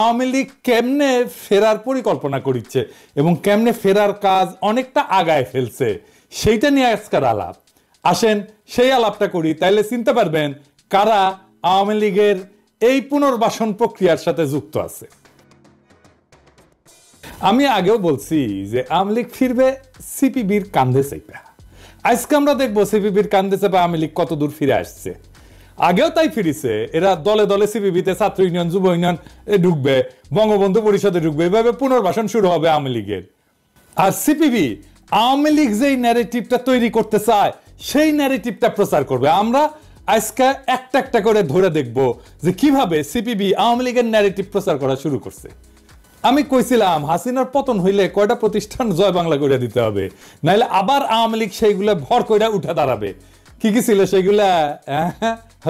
আওয়ামী লীগ কেমনে ফেরার পরিকল্পনা করছে এবং কেমনে ফেরার কাজ অনেকটা আগায় ফেলছে সেইটা নিয়ে আজকের আলাপ। আসেন সেই আলাপটা করি, তাইলে চিনতে পারবেন কারা আওয়ামী লীগের এই পুনর্বাসন প্রক্রিয়ার সাথে যুক্ত আছে। আমি আগেও বলছি যে আওয়ামী লীগ ফিরবে সিপিবির কান্দে চেপে। আজকে আমরা দেখবো সিপিবির কান্দে চেপে আওয়ামী লীগ কত দূর ফিরে আসছে। আগেও তাই ফিরেছে, এরা দলে দলে সিপিবিতে ছাত্র ইউনিয়ন, যুব ইউনিয়ন ঢুকবে, বঙ্গবন্ধু পরিষদে ঢুকবে, এভাবে পুনর্বাসন শুরু হবে আওয়ামী লীগের। আর সিপিবি আওয়ামী লীগ যেই ন্যারেটিভটা তৈরি করতে চায় সেই ন্যারেটিভটা প্রচার করবে। আমরা আজকে একটা একটা করে ধরে দেখব যে কিভাবে সিপিবি আওয়ামী লীগের ন্যারেটিভ প্রচার করা শুরু করছে। আমি কইছিলাম হাসিনার পতন হইলে কয়টা প্রতিষ্ঠান জয় বাংলা করে দিতে হবে, নাইলে আবার আওয়ামী লীগ সেইগুলা ভর কইরা উঠে দাঁড়াবে। কি কি ছিল সেগুলা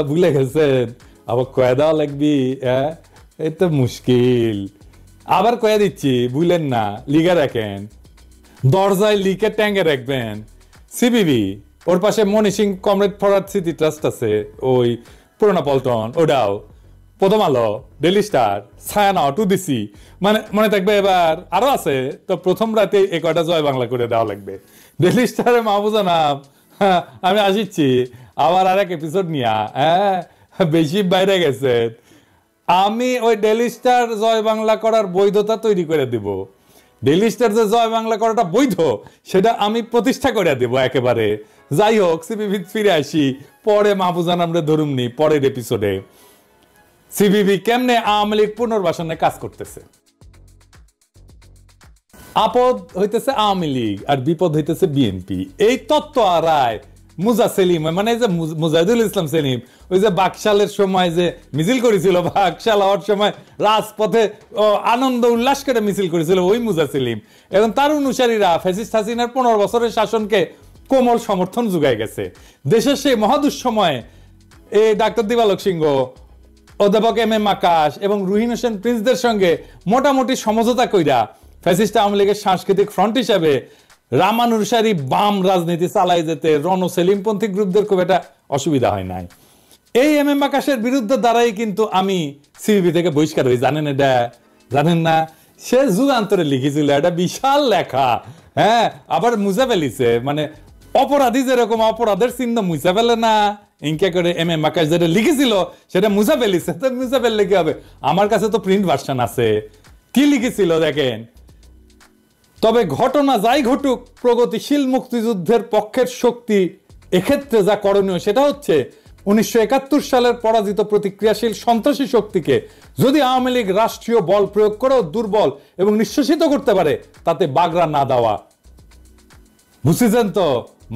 ভুলে গেছেন? আবার কয়ে দেওয়া লাগবি, এই তো মুশকিল। আবার কয়ে দিচ্ছি, ভুলেন না, লিখে রাখেন, দরজায় লিখে ট্যাঙ্গে রাখবেন। সিপিবি, ওর পাশে মনি সিং কমরেড ফরওয়ার্ড স্মৃতি ট্রাস্ট আছে, ওই পুরোনো পল্টন, ওটাও, প্রথম আলো, ডেইলি স্টার, ছায়ানা, টুদিসি, মানে মনে থাকবে। এবার আরো আছে, তো প্রথম রাতে এ কয়টা জয় বাংলা করে দেওয়া লাগবে। ডেইলি স্টারে মাহবুজা নাম, আমি আসিচ্ছি আবার আর এক এপিসোড নিয়া, বেশি বাইরে গেছে। আমি ওই ডেইলি স্টার জয় বাংলা করার বৈধতা তৈরি করে দিব। ডেইলি স্টার যে জয় বাংলা করাটা বৈধ সেটা আমি প্রতিষ্ঠা করে দেব একেবারে। যাই হোক, সিপিবি ফিরে আসি, পরে মাহবুজান আমরা ধরুমনি পরের এপিসোডে। সিপিবি কেমনে আওয়ামী লীগ পুনর্বাসনে কাজ করতেছে। আপদ হইতেছে আওয়ামী লীগ আর বিপদ হইতেছে বিএনপি। এই তত্ত্ব আর রায় মুজা সেলিম, মানে যে মুজাহিদুল ইসলাম সেলিম, ওই যে বাকশালের সময় যে মিছিল করেছিল, বাকশাল হওয়ার সময় রাজপথে আনন্দ উল্লাস করে মিছিল করেছিল, ওই মুজা সেলিম। এবং তার অনুসারীরা ফ্যাসিস্ট হাসিনার 15 বছরের শাসনকে কোমল সমর্থন যোগায় গেছে। দেশের সেই মহাদুঃসময়ে এই ডাক্তার দিবালোক সিংহ, অধ্যাপক এম এম আকাশ এবং রুহিন হোসেন প্রিন্সদের সঙ্গে মোটামুটি সমঝোতা কইরা ফ্যাসিস্ট আওয়ামী লীগের সাংস্কৃতিক ফ্রন্ট হিসেবে রামানুসারী বাম রাজনীতি চালাই যেতে রণ সেলিমপন্থী গ্রুপদের খুব একটা অসুবিধা হয় নাই। এই এম এম আকাশের বিরুদ্ধে দ্বারাই কিন্তু আমি সিপিবি থেকে বহিষ্কার হই। জানেন এটা? জানেন না? সে যুগান্তরে লিখেছিল, এটা বিশাল লেখা। আবার মুছে ফেলিছে, মানে অপরাধী যেরকম অপরাধের চিহ্ন মুছে ফেলে না, ইনকে করে এম এম আকাশ যেটা লিখেছিল সেটা মুছে ফেলিছে। তো মুছে ফেললে কি হবে? আমার কাছে তো প্রিন্ট ভার্সন আছে। কি লিখেছিল দেখেন। তবে ঘটনা যাই ঘটুক, প্রগতিশীল মুক্তিযুদ্ধের পক্ষের শক্তি এক্ষেত্রে যা করণীয় সেটা হচ্ছে 1971 সালের পরাজিত প্রতিক্রিয়াশীল সন্ত্রাসী শক্তিকে যদি আওয়ামী লীগ রাষ্ট্রীয় বল প্রয়োগ করেও দুর্বল এবং নিঃশেষিত করতে পারে, তাতে বাগড়া না দেওয়া। বুঝেছেন তো?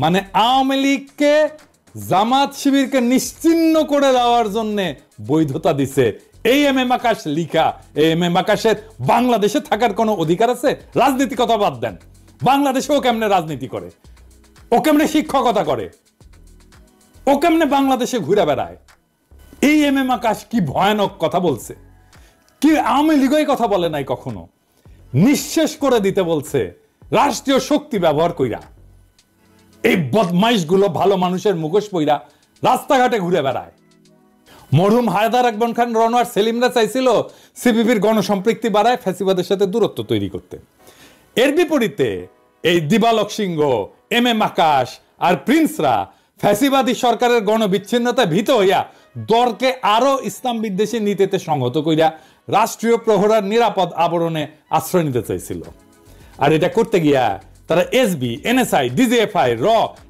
মানে আওয়ামী লীগকে, জামাত শিবিরকে নিশ্চিহ্ন করে দেওয়ার জন্য বৈধতা দিছে এই এম এম আকাশ লিখা। এই এম এম আকাশের বাংলাদেশে থাকার কোনো অধিকার আছে? রাজনীতি কথা বাদ দেন, বাংলাদেশে ও কেমনে রাজনীতি করে, ও কেমনে শিক্ষকতা করে, ও কেমনে বাংলাদেশে ঘুরে বেড়ায়? এই এম এম আকাশ কি ভয়ানক কথা বলছে! কি আওয়ামী লীগ এই কথা বলে নাই কখনো। নিঃশেষ করে দিতে বলছে রাষ্ট্রীয় শক্তি ব্যবহার কইরা। এই বদমাইশ গুলো ভালো মানুষের মুখোশ পইরা রাস্তাঘাটে ঘুরে বেড়ায়। মরহুম হায়দার আকবর খান, রনোয়ার সেলিমরা চাইছিল সিপিবির গণসম্পৃক্তি বাড়ায় ফ্যাসিবাদের সাথে দূরত্ব তৈরি করতে। এর বিপরীতে এই দিবালোক সিংহ, এম এম আকাশ আর প্রিন্সরা ফ্যাসিবাদী সরকারের গণবিচ্ছিন্নতায় ভীত হইয়া দরকে আরো ইসলাম বিদ্বেষী নীতিতে সংহত কইরা রাষ্ট্রীয় প্রহরার নিরাপদ আবরণে আশ্রয় নিতে চাইছিল। আর এটা করতে গিয়া তারা এসবি, এনএসআই, ডিজিএফআই, র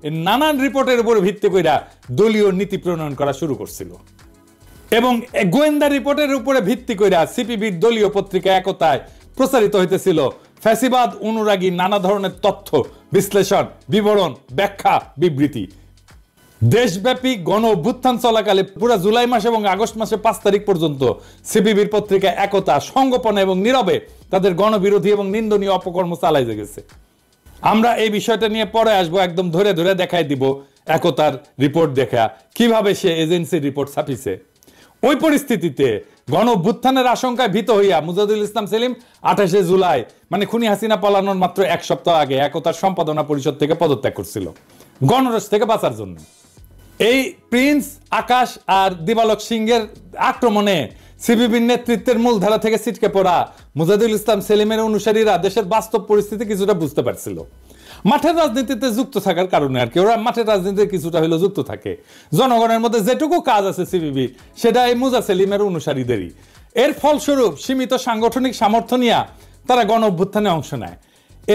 এর নানান রিপোর্টের উপর ভিত্তি কইরা দলীয় নীতি প্রণয়ন করা শুরু করছিল। এবং গোয়েন্দা রিপোর্টের উপরে ভিত্তি কইরা সিপিবির দলীয় পত্রিকা একতায় প্রচারিত হইতেছিল ফ্যাসিবাদ অনুরাগী নানা ধরনের তথ্য, বিশ্লেষণ, বিবরণ, ব্যাখ্যা, বিবৃতি। দেশব্যাপী গণ অভ্যুত্থান চলাকালে পুরো জুলাই মাস এবং আগস্ট মাসে 5 তারিখ পর্যন্ত সিপিবির পত্রিকা একতা সংগোপনে এবং নীরবে তাদের গণবিরোধী এবং নিন্দনীয় অপকর্ম চালাই গেছে। আমরা এই বিষয়টা নিয়ে পরে আসবো, একদম ধরে ধরে দেখাই দিব একতার রিপোর্ট দেখা কিভাবে সে এজেন্সির রিপোর্ট ছাপিছে। ওই পরিস্থিতিতে গণ অভ্যুত্থানের আশঙ্কায় ভীত হইয়া মুজাহিদুল ইসলাম সেলিম 28 জুলাই, মানে খুনি হাসিনা পালানোর মাত্র 1 সপ্তাহ আগে, একতার সম্পাদনা পরিষদ থেকে পদত্যাগ করছিল গণরোষ থেকে বাঁচার জন্য। এই প্রিন্স, আকাশ আর দিবালোক সিংহের আক্রমণে সিপিবির নেতৃত্বের মূলধারা থেকে ছিটকে পড়া মুজাহিদুল ইসলাম সেলিমের অনুসারীরা দেশের বাস্তব পরিস্থিতি কিছুটা বুঝতে পারছিল। মাঠের রাজনীতিতে যুক্ত থাকার কারণে আর কি, ওরা মাঠের রাজনীতিতে কিছুটা হলেও যুক্ত থাকে। জনগণের মধ্যে যেটুকু কাজ আছে সিপিবি, সেটা এই মুজা সেলিমের অনুসারীদেরই। এর ফলস্বরূপ সীমিত সাংগঠনিক সামর্থ্য নিয়ে তারা গণ অভ্যুত্থানে অংশ নেয়।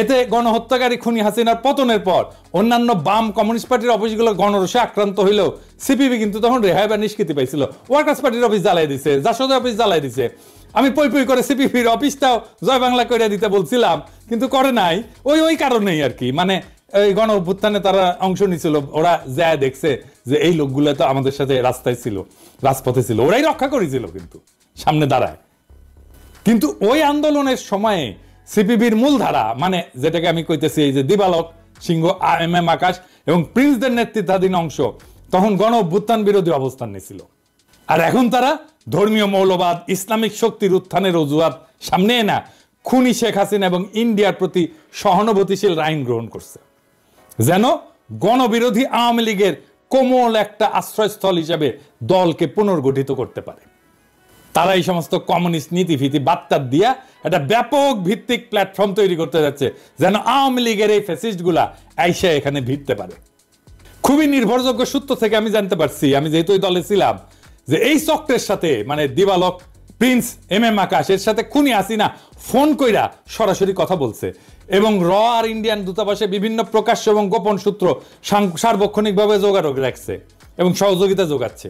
এতে গণহত্যাকারী খুনি হাসিনার পতনের পর অন্যান্য বাম কমিউনিস্ট পার্টির অফিসগুলো গণরোষে আক্রান্ত হইলেও সিপিবি কিন্তু তখন রেহাই বা নিষ্কৃতি পাইছিল। ওয়ার্কার্স পার্টির অফিস জ্বালাই দিছে, জাসদ অফিস জ্বালাই দিছে। আমি পই পই করে সিপিবির অফিসটাও জয় বাংলা করে দিতে বলছিলাম, কিন্তু করে নাই। ওই কারণেই আর কি, মানে এই গণ অভ্যুত্থানে তারা অংশ নিছিল। ওরা যা দেখছে যে এই লোকগুলো তো আমাদের সাথে রাস্তায় ছিল, রাজপথে ছিল, ওরাই রক্ষা করেছিল কিন্তু সামনে দাঁড়ায়। কিন্তু ওই আন্দোলনের সময়ে সিপিবির মূলধারা, মানে যেটাকে আমি কইতেছি এই যে দিবালক সিংহ, এম আকাশ এবং প্রিন্সদের নেতৃত্বাধীন অংশ তখন গণ অভ্যুত্থান বিরোধী অবস্থান নিয়েছিল। আর এখন তারা ধর্মীয় মৌলবাদ, ইসলামিক শক্তির উত্থানের অজুহাত সামনে এনে খুনি শেখ হাসিনা এবং ইন্ডিয়ার প্রতি সহানুভূতিশীল আইন গ্রহণ করছে, যেন গণবিরোধী আওয়ামী লীগের কোমল একটা আশ্রয়স্থল হিসেবে দলকে পুনর্গঠিত করতে পারে। তারা এই সমস্ত কমিউনিস্ট নীতিভীতি বার্তা দিয়া একটা ব্যাপক ভিত্তিক প্ল্যাটফর্ম তৈরি করতে যাচ্ছে, যেন আওয়ামী লীগের এই ফ্যাসিস্টগুলা আইসা এখানে ভিড়তে পারে। খুবই নির্ভরযোগ্য সূত্র থেকে আমি জানতে পারছি, আমি যেহেতু ওই দলে ছিলাম, যে এই চক্রের সাথে মানে দিবালক, প্রিন্স, এম আকাশ এর সাথে খুনি হাসিনা ফোন কইরা সরাসরি কথা বলছে এবং র আর ইন্ডিয়ান দূতাবাসে বিভিন্ন প্রকাশ্য এবং গোপন সূত্র সার্বক্ষণিকভাবে যোগাযোগ রাখছে এবং সহযোগিতা যোগাচ্ছে।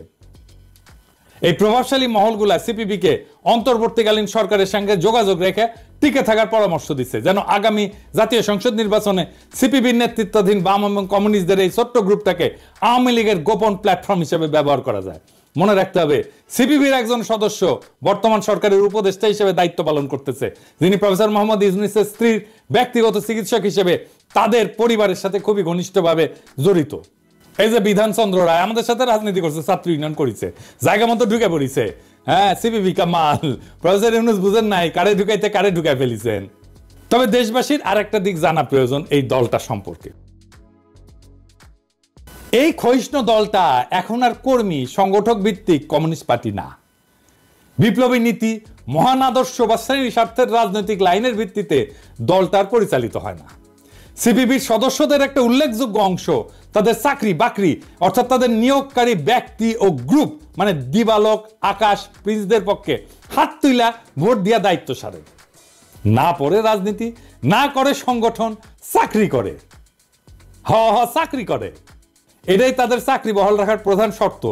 এই প্রভাবশালী মহলগুলা সিপিবিকে অন্তর্বর্তীকালীন সরকারের সঙ্গে যোগাযোগ রেখে টিকে থাকার পরামর্শ দিচ্ছে, যেন আগামী জাতীয় সংসদ নির্বাচনে সিপিবির নেতৃত্বাধীন বাম এবং কমিউনিস্টদের এই ছোট্ট গ্রুপটাকে আওয়ামী লীগের গোপন প্ল্যাটফর্ম হিসেবে ব্যবহার করা যায়। মনে রাখতে হবে, সিপিবির একজন সদস্য বর্তমান সরকারের উপদেষ্টা হিসেবে দায়িত্ব পালন করতেছে, যিনি প্রফেসর মোহাম্মদ ইউনূসের স্ত্রীর ব্যক্তিগত চিকিৎসক হিসেবে তাদের পরিবারের সাথে খুবই ঘনিষ্ঠভাবে জড়িত। এই যে বিধানচন্দ্র রায় আমাদের সাথে রাজনীতি করছে, ছাত্র ইউনিয়ন করেছে, জায়গা মতো ঢুকে পড়িছে। হ্যাঁ, সিপিবি কামাল, প্রফেসর ইউনূস বুঝেন নাই কারে ঢুকাইতে কারে ঢুকাই ফেলিছেন। তবে দেশবাসীর আরেকটা দিক জানা প্রয়োজন এই দলটা সম্পর্কে। এই ক্ষয়িষ্ণু দলটা এখন আর কর্মী সংগঠক ভিত্তিক কমিউনিস্ট পার্টি না। বিপ্লবী নীতি, মহান আদর্শ বা শ্রেণী স্বার্থের রাজনৈতিক লাইনের ভিত্তিতে দলটার পরিচালিত হয় না। সিপিবির সদস্যদের একটা উল্লেখযোগ্য অংশ তাদের চাকরি বাকরি অর্থাৎ তাদের নিয়োগকারী ব্যক্তি ও গ্রুপ মানে দিবালক, আকাশ, প্রিন্সদের পক্ষে হাত তুইলা ভোট দিয়া দায়িত্ব সারে। না পড়ে রাজনীতি, না করে সংগঠন, চাকরি করে। চাকরি করে, এটাই তাদের চাকরি বহাল রাখার প্রধান শর্ত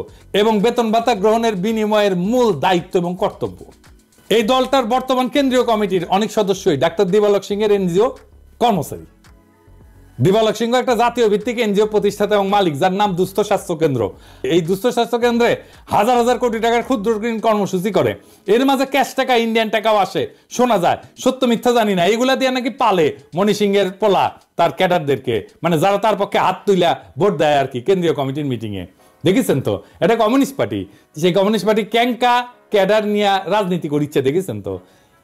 এবং বেতন ভাতা গ্রহণের বিনিময়ের মূল দায়িত্ব এবং কর্তব্য। এই দলটার বর্তমান কেন্দ্রীয় কমিটির অনেক সদস্যই ডাক্তার দিবালক সিংহের এনজিও কর্মচারী। দিবালক সিংহ একটা জাতীয় ভিত্তিক এনজিও প্রতিষ্ঠাতা এবং মালিক, যার নাম দুস্থ স্বাস্থ্য কেন্দ্র। এই দুস্থ স্বাস্থ্য কেন্দ্রে হাজার হাজার কোটি টাকার ক্ষুদ্র ঋণ কর্মসূচি করে। এর মাঝে ক্যাশ টাকা, ইন্ডিয়ান টাকাও আসে, শোনা যায়, সত্য মিথ্যা জানি না। এগুলা দিয়ে নাকি পালে মণি সিংহের পোলা তার ক্যাডারদেরকে, মানে যারা তার পক্ষে হাত তুইলা ভোট দেয় আর কি কেন্দ্রীয় কমিটির মিটিং এ। দেখেছেন তো, এটা কমিউনিস্ট পার্টি। সেই কমিউনিস্ট পার্টি ক্যাঙ্কা ক্যাডার নিয়ে রাজনীতি করিচ্ছে, দেখেছেন তো।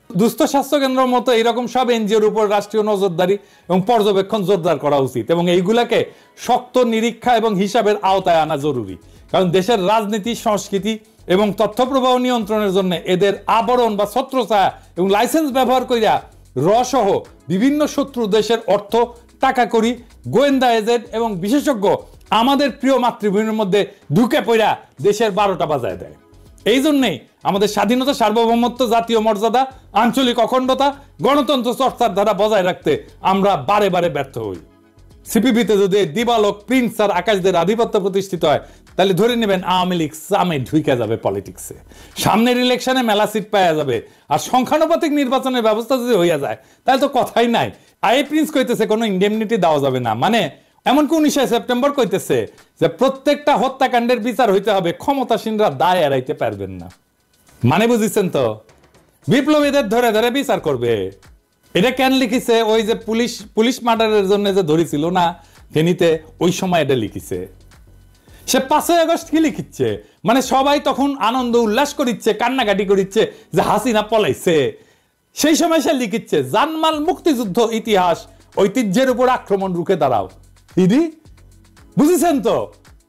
দুস্থ স্বাস্থ্য কেন্দ্রের মতো এরকম সব এনজিওর উপর রাষ্ট্রীয় নজরদারি এবং পর্যবেক্ষণ জোরদার করা উচিত এবং এইগুলাকে শক্ত নিরীক্ষা এবং হিসাবের আওতায় আনা জরুরি। কারণ দেশের রাজনীতি, সংস্কৃতি এবং তথ্য প্রবাহ নিয়ন্ত্রণের জন্য এদের আবরণ বা ছত্রছায়া এবং লাইসেন্স ব্যবহার করিয়া সহ বিভিন্ন শত্রু দেশের অর্থ, টাকা কড়ি, গোয়েন্দা এজেন্ট এবং বিশেষজ্ঞ আমাদের প্রিয় মাতৃভূমির মধ্যে ঢুকে পড়া দেশের 12টা বাজায় দেয়। এই জন্যেই আমাদের স্বাধীনতা, সার্বভৌমত্ব, জাতীয় মর্যাদা, আঞ্চলিক অখণ্ডতা, গণতন্ত্র চর্চার ধারা বজায় রাখতে আমরা বারে বারে ব্যর্থ হই। সিপিবিতে যদি দিবালক, প্রিন্স আর আকাশদের আধিপত্য প্রতিষ্ঠিত হয়, তাহলে ধরে নেবেন আওয়ামী লীগ সামে ঢুকে যাবে পলিটিক্সে। সামনের ইলেকশনে মেলা সিট পাওয়া যাবে। আর সংখ্যানুপাতিক নির্বাচনের ব্যবস্থা যদি হইয়া যায়, তাহলে তো কথাই নাই। প্রিন্স কইতেছে কোনো ইন্ডেমনিটি দেওয়া যাবে না, মানে এমনকি 19 সেপ্টেম্বর কইতেছে যে প্রত্যেকটা হত্যাকাণ্ডের বিচার হইতে হবে, ক্ষমতাসীনরা দায় এড়াইতে পারবেন না। মানে বুঝিছেন তো, বিপ্লবীদের ধরে ধরে বিচার করবে। এটা কেন লিখিছে? ওই যে পুলিশ মার্ডারের জন্য যে ধরেছিল না ফেনীতে, ওই সময় এটা লিখিছে। সে 5ই আগস্ট কি লিখিচ্ছে, মানে সবাই তখন আনন্দ উল্লাস করিচ্ছে, কান্নাকাটি করিচ্ছে যে হাসিনা পলাইছে। সেই সময় সে লিখিচ্ছে জানমাল মুক্তিযুদ্ধ ইতিহাস, ঐতিহ্যের উপর আক্রমণ রুখে দাঁড়াও। ইদি বুঝেছেন তো,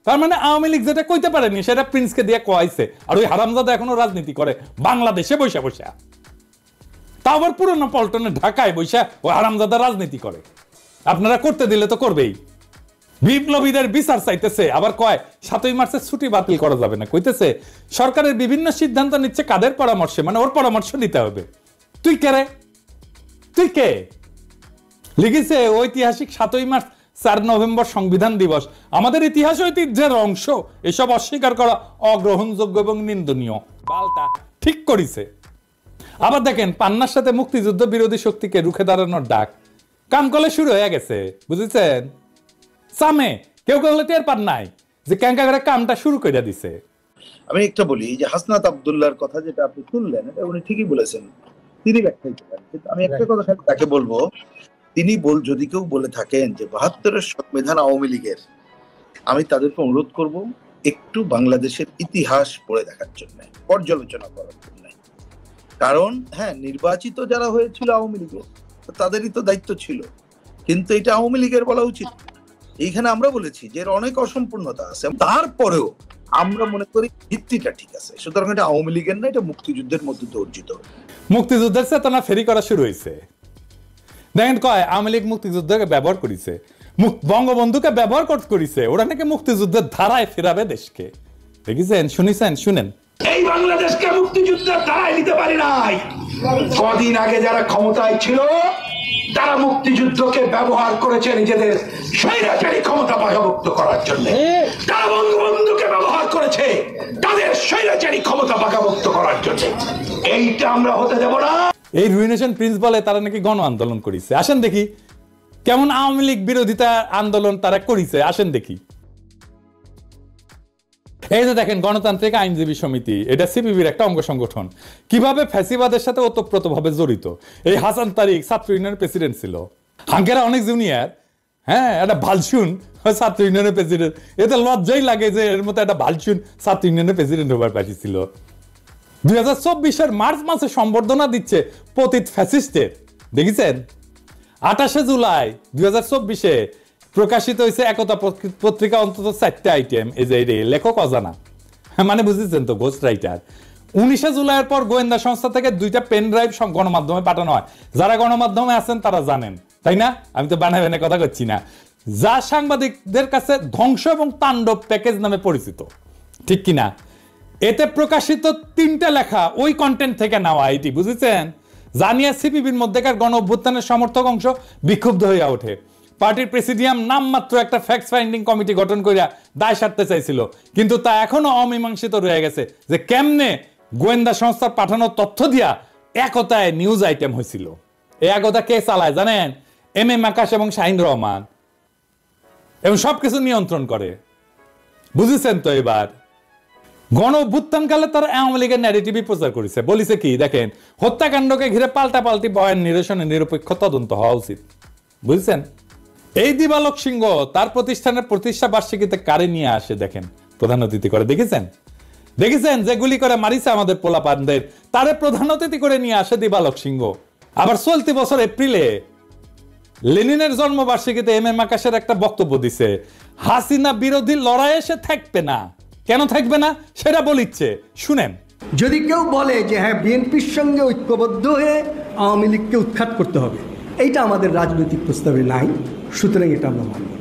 তার মানে আওয়ামী লীগ যেটা কইতে পারেনি সেটা প্রিন্সকে দিয়ে কয়াইছে, আর ওই হারামজাদা এখনো রাজনীতি করে বাংলাদেশে বৈশা বৈশা, তা আবার পুরনো পল্টনে ঢাকায় বৈশা ওই হারামজাদা রাজনীতি করে। আপনারা করতে দিলে তো করবেই। বিপ্লবীদের বিচার চাইতেছে, আবার কয় 7ই মার্চের ছুটি বাতিল করা যাবে না, কইতেছে সরকারের বিভিন্ন সিদ্ধান্ত নিচ্ছে কাদের পরামর্শে, মানে ওর পরামর্শ নিতে হবে। তুই কে রে? তুই কে? লিখেছে ঐতিহাসিক 7ই মার্চ 4 নভেম্বর সংবিধান দিবস আমাদের ইতিহাস ঐতিহ্যের অংশ, এসব অস্বীকার করা অগ্রহণযোগ্য এবং নিন্দনীয়। বালটা ঠিক করিছে। আবার দেখেন পান্নার সাথে মুক্তিযুদ্ধ বিরোধী শক্তিকে রুখে দাঁড়ানোর ডাক কামকলে শুরু হয়ে গেছে, বুঝেছেন? সামে কেউ করলে টের পান নাই যে ক্যাঙ্কা করে কামটা শুরু করে দিছে। আমি একটা বলি যে হাসনাত আব্দুল্লাহর কথা যেটা আপনি শুনলেন, এটা উনি ঠিকই বলেছেন, তিনি ব্যাখ্যাই করেন, কিন্তু আমি একটা কথা তাকে বলবো, তিনি যদি কেউ বলে থাকেন যে 72-এর সংবিধান আওয়ামী লীগের, আমি তাদেরকে অনুরোধ করব একটু বাংলাদেশের ইতিহাস পড়ে দেখার জন্য, পর্যালোচনা করার জন্য। কারণ হ্যাঁ, নির্বাচিত যারা হয়েছিল আওয়ামী লীগের তাদেরই তো দায়িত্ব ছিল, কিন্তু এটা আওয়ামী লীগের বলা উচিত। এইখানে আমরা বলেছি যে এর অনেক অসম্পূর্ণতা আছে, তারপরেও আমরা মনে করি ভিত্তিটা ঠিক আছে, সুতরাং এটা আওয়ামী লীগের না, এটা মুক্তিযুদ্ধের মধ্যে দিয়ে অর্জিত। মুক্তিযুদ্ধের চেতনা ফেরি করা শুরু হয়েছে। দেখেন কয় আওয়ামী লীগ মুক্তিযুদ্ধকে ব্যবহার করেছে, বঙ্গবন্ধুকে ব্যবহার করেছে, ওরা নাকি মুক্তিযুদ্ধের ধারায় ফেরাবে দেশকে। দেখেছেন? শুনেছেন? শুনেন। এই বাংলাদেশকে মুক্তিযুদ্ধের ধারায় নিতে পারি নাই। কদিন আগে যারা ক্ষমতায় ছিল তারা মুক্তিযুদ্ধকে ব্যবহার করেছে নিজেদের স্বৈরাচারী ক্ষমতা পাকাভুক্ত করার জন্য। তারা বঙ্গবন্ধুকে ব্যবহার করেছে তাদের স্বৈরাচারী ক্ষমতা পাকাভুক্ত করার জন্য। এইটা আমরা হতে দেব না। এই রুইনেশন প্রিন্স বলে তারা নাকি গণ আন্দোলন করেছে। আসেন দেখি কেমন আওয়ামী লীগ বিরোধিতা আন্দোলন তারা করেছে, আসেন দেখি। এই যে দেখেন গণতান্ত্রিক আইনজীবী সমিতি, এটা সিপিবির একটা অঙ্গ সংগঠন, কিভাবে ফ্যাসিবাদের সাথে ওতপ্রোতভাবে জড়িত। এই হাসান তারিক ছাত্র ইউনিয়নের প্রেসিডেন্ট ছিল, হাঙ্কেরা অনেক জুনিয়র, হ্যাঁ, একটা ভালসুন ছাত্র ইউনিয়নের প্রেসিডেন্ট। এতে লজ্জাই লাগে যে এর মতো একটা ভালসুন ছাত্র ইউনিয়নের প্রেসিডেন্ট হবার পাঠিয়েছিল। 2024-এর মার্চ মাসে সম্বর্ধনা দিচ্ছে পতিত ফ্যাসিস্টের, দেখেছেন? 28 জুলাই 2024-এ প্রকাশিত হয়েছে একতা পত্রিকা, অন্তত 4টা আইটেম। এই যে লেখক অজানা, মানে বুঝেছেন তো, গোস্ট রাইটার। 19 জুলাইয়ের পর গোয়েন্দা সংস্থা থেকে 2টা পেন ড্রাইভ গণমাধ্যমে পাঠানো হয়। যারা গণমাধ্যমে আছেন তারা জানেন, তাই না? আমি তো বানায় বানায় কথা করছি না। যা সাংবাদিকদের কাছে ধ্বংস এবং তাণ্ডব প্যাকেজ নামে পরিচিত, ঠিক কিনা? এতে প্রকাশিত 3টা লেখা ওই কন্টেন্ট থেকে নেওয়া, এটি বুঝেছেন? জানিয়ে সিপিবির মধ্যেকার গণ অভ্যুত্থানের সমর্থক অংশ বিক্ষুব্ধ হইয়া ওঠে। পার্টির প্রেসিডিয়াম নামমাত্র একটা ফ্যাক্ট ফাইন্ডিং কমিটি গঠন করিয়া দায় সারতে চাইছিল, কিন্তু তা এখনো অমীমাংসিত রয়ে গেছে যে কেমনে গোয়েন্দা সংস্থার পাঠানো তথ্য দিয়া একতায় নিউজ আইটেম হয়েছিল। এই একতা কে চালায় জানেন? এম আকাশ এবং শাহিন রহমান, এবং সবকিছু নিয়ন্ত্রণ করে, বুঝেছেন তো? এবার গণ অভ্যুত্থানকালে তারা আওয়ামী লীগের ন্যারেটিভই প্রচার করেছে। বলিছে কি দেখেন, হত্যাকাণ্ডকে ঘিরে পাল্টাপাল্টি বয়ান নিরসনে নিরপেক্ষ তদন্ত হওয়া উচিত, বুঝছেন? এই দিবালোক সিংহ তার প্রতিষ্ঠানের প্রতিষ্ঠা বার্ষিকীতে কারে নিয়ে আসে দেখেন, প্রধান অতিথি করে। দেখেছেন? দেখেছেন যেগুলি করে মারিছে আমাদের পোলাপানদের, তারে প্রধান অতিথি করে নিয়ে আসে দিবালোক সিংহ। আবার চলতি বছর এপ্রিলে লেনিনের জন্মবার্ষিকীতে এম আকাশের একটা বক্তব্য দিছে, হাসিনা বিরোধী লড়াইয়ে সে থাকবে না। কেন থাকবে না সেটা বলিচ্ছে, শুনেন। যদি কেউ বলে যে হ্যাঁ বিএনপির সঙ্গে ঐক্যবদ্ধ হয়ে আওয়ামী লীগকে উৎখাত করতে হবে, এইটা আমাদের রাজনৈতিক প্রস্তাবে নাই, সুতরাং এটা আমরা মানব না।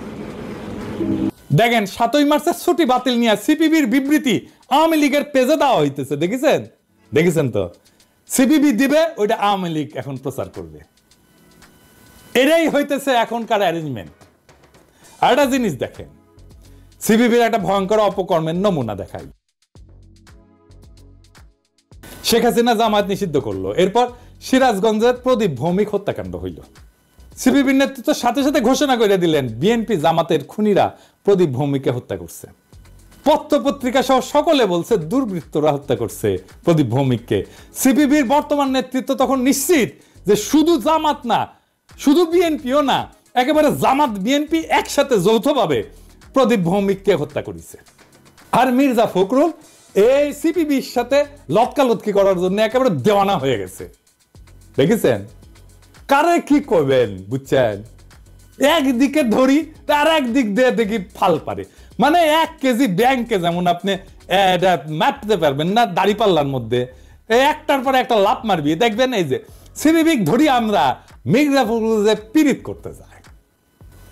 দেখেন 7ই মার্চের ছুটি বাতিল নিয়ে সিপিবির বিবৃতি আওয়ামী লীগের পেজে দেওয়া হইতেছে, দেখেছেন? দেখেছেন তো? সিপিবি দিবে, ওইটা আওয়ামী লীগ এখন প্রচার করবে। এটাই হইতেছে এখনকার অ্যারেঞ্জমেন্ট। আর একটা জিনিস দেখেন, সিপিবির একটা ভয়ঙ্কর অপকর্মের নমুনা দেখাই। শেখ হাসিনা জামায়াত নিষিদ্ধ করলো, এরপর সিরাজগঞ্জের প্রদীপ ভৌমিক হত্যাকাণ্ড হইল। সিপিবির নেতৃত্ব সাথে সাথে ঘোষণা করে দিলেন বিএনপি জামাতের খুনিরা প্রদীপ ভৌমিককে হত্যা করছে। পত্র পত্রিকা সহ সকলে বলছে দুর্বৃত্তরা হত্যা করছে প্রদীপ ভৌমিককে। সিপিবির বর্তমান নেতৃত্ব তখন নিশ্চিত যে শুধু জামাত না, শুধু বিএনপিও না, একেবারে জামাত বিএনপি একসাথে যৌথভাবে প্রদীপ ভৌমিককে হত্যা করেছে। আর মির্জা ফখরুল এই সিপিবির সাথে লটকালটকি করার জন্য একেবারে দেওয়ানা হয়ে গেছে, দেখেছেন? কারে কি করবেন বুঝছেন? একদিকে ধরি তার একদিক দিয়ে দেখি ফাল পারে। মানে 1 কেজি ব্যাংকে যেমন আপনি মাপতে পারবেন না দাড়ি পাল্লার মধ্যে, একটার পরে একটা লাভ মারবি, দেখবেন এই যে সিভিক ধরি আমরা মির্জাফখরুলে পীড়িত করতে যায়।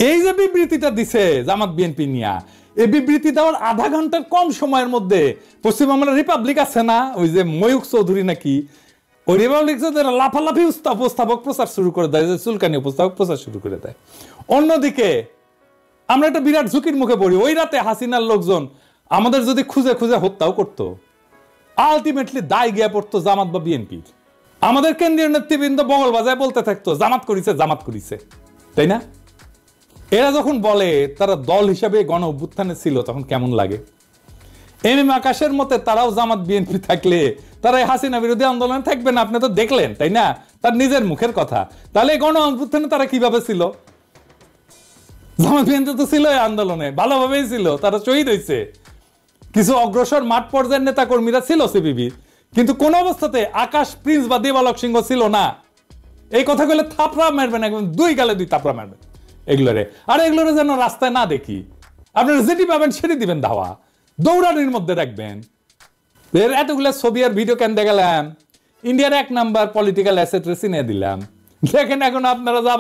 এই যে বিবৃতিটা দিছে জামাত বিএনপি নিয়া, এই বিবৃতি দেওয়ার আধা ঘন্টার কম সময়ের মধ্যে পশ্চিমবঙ্গের রিপাবলিক আছে না, ওই যে ময়ূক চৌধুরী নাকি, ওই রিপাবলিক লাফালাফি উপস্থাপক প্রচার শুরু করে দেয়, চুলকানি উপস্থাপক প্রচার শুরু করে দেয়। অন্যদিকে আমরা একটা বিরাট ঝুঁকির মুখে পড়ি। ওই রাতে হাসিনার লোকজন আমাদের যদি খুঁজে খুঁজে হত্যাও করতো, আলটিমেটলি দায় গিয়ে পড়তো জামাত বা বিএনপির। আমাদের কেন্দ্রীয় নেতৃবৃন্দ বগল বাজায় বলতে থাকতো জামাত করিছে, জামাত করিছে, তাই না? এরা যখন বলে তারা দল হিসাবে গণ অভ্যুত্থানে ছিল, তখন কেমন লাগে? এম আকাশের মতে তারাও জামাত বিএনপি থাকলে তারা হাসিনা বিরোধী আন্দোলনে থাকবে না, আপনি তো দেখলেন, তাই না? তার নিজের মুখের কথা। তাহলে গণ অভ্যুত্থানে তারা কিভাবে ছিল? জামাত বিএনপি তো ছিল এই আন্দোলনে, ভালোভাবেই ছিল, তারা শহীদ হয়েছে। কিছু অগ্রসর মাঠ পর্যায়ের নেতা কর্মীরা ছিল সিপিবি, কিন্তু কোন অবস্থাতে আকাশ প্রিন্স বা দেবালক সিংহ ছিল না। এই কথা কইলে থাপড়া মারবেন, একদম 2 গালে 2 থাপড়া মারবেন এগুলোরে। আর এগুলোরে যেন রাস্তায় না দেখি, আপনারা যেটি পাবেন সেটি দিবেন ধাওয়া, দৌড়ানির মধ্যে রাখবেন। এতগুলো ছবি আর ভিডিও কেন দেখালাম? ইন্ডিয়ার 1 নাম্বার পলিটিক্যাল অ্যাসেট চিনে দিলাম। দেখেন এখন আপনারা যা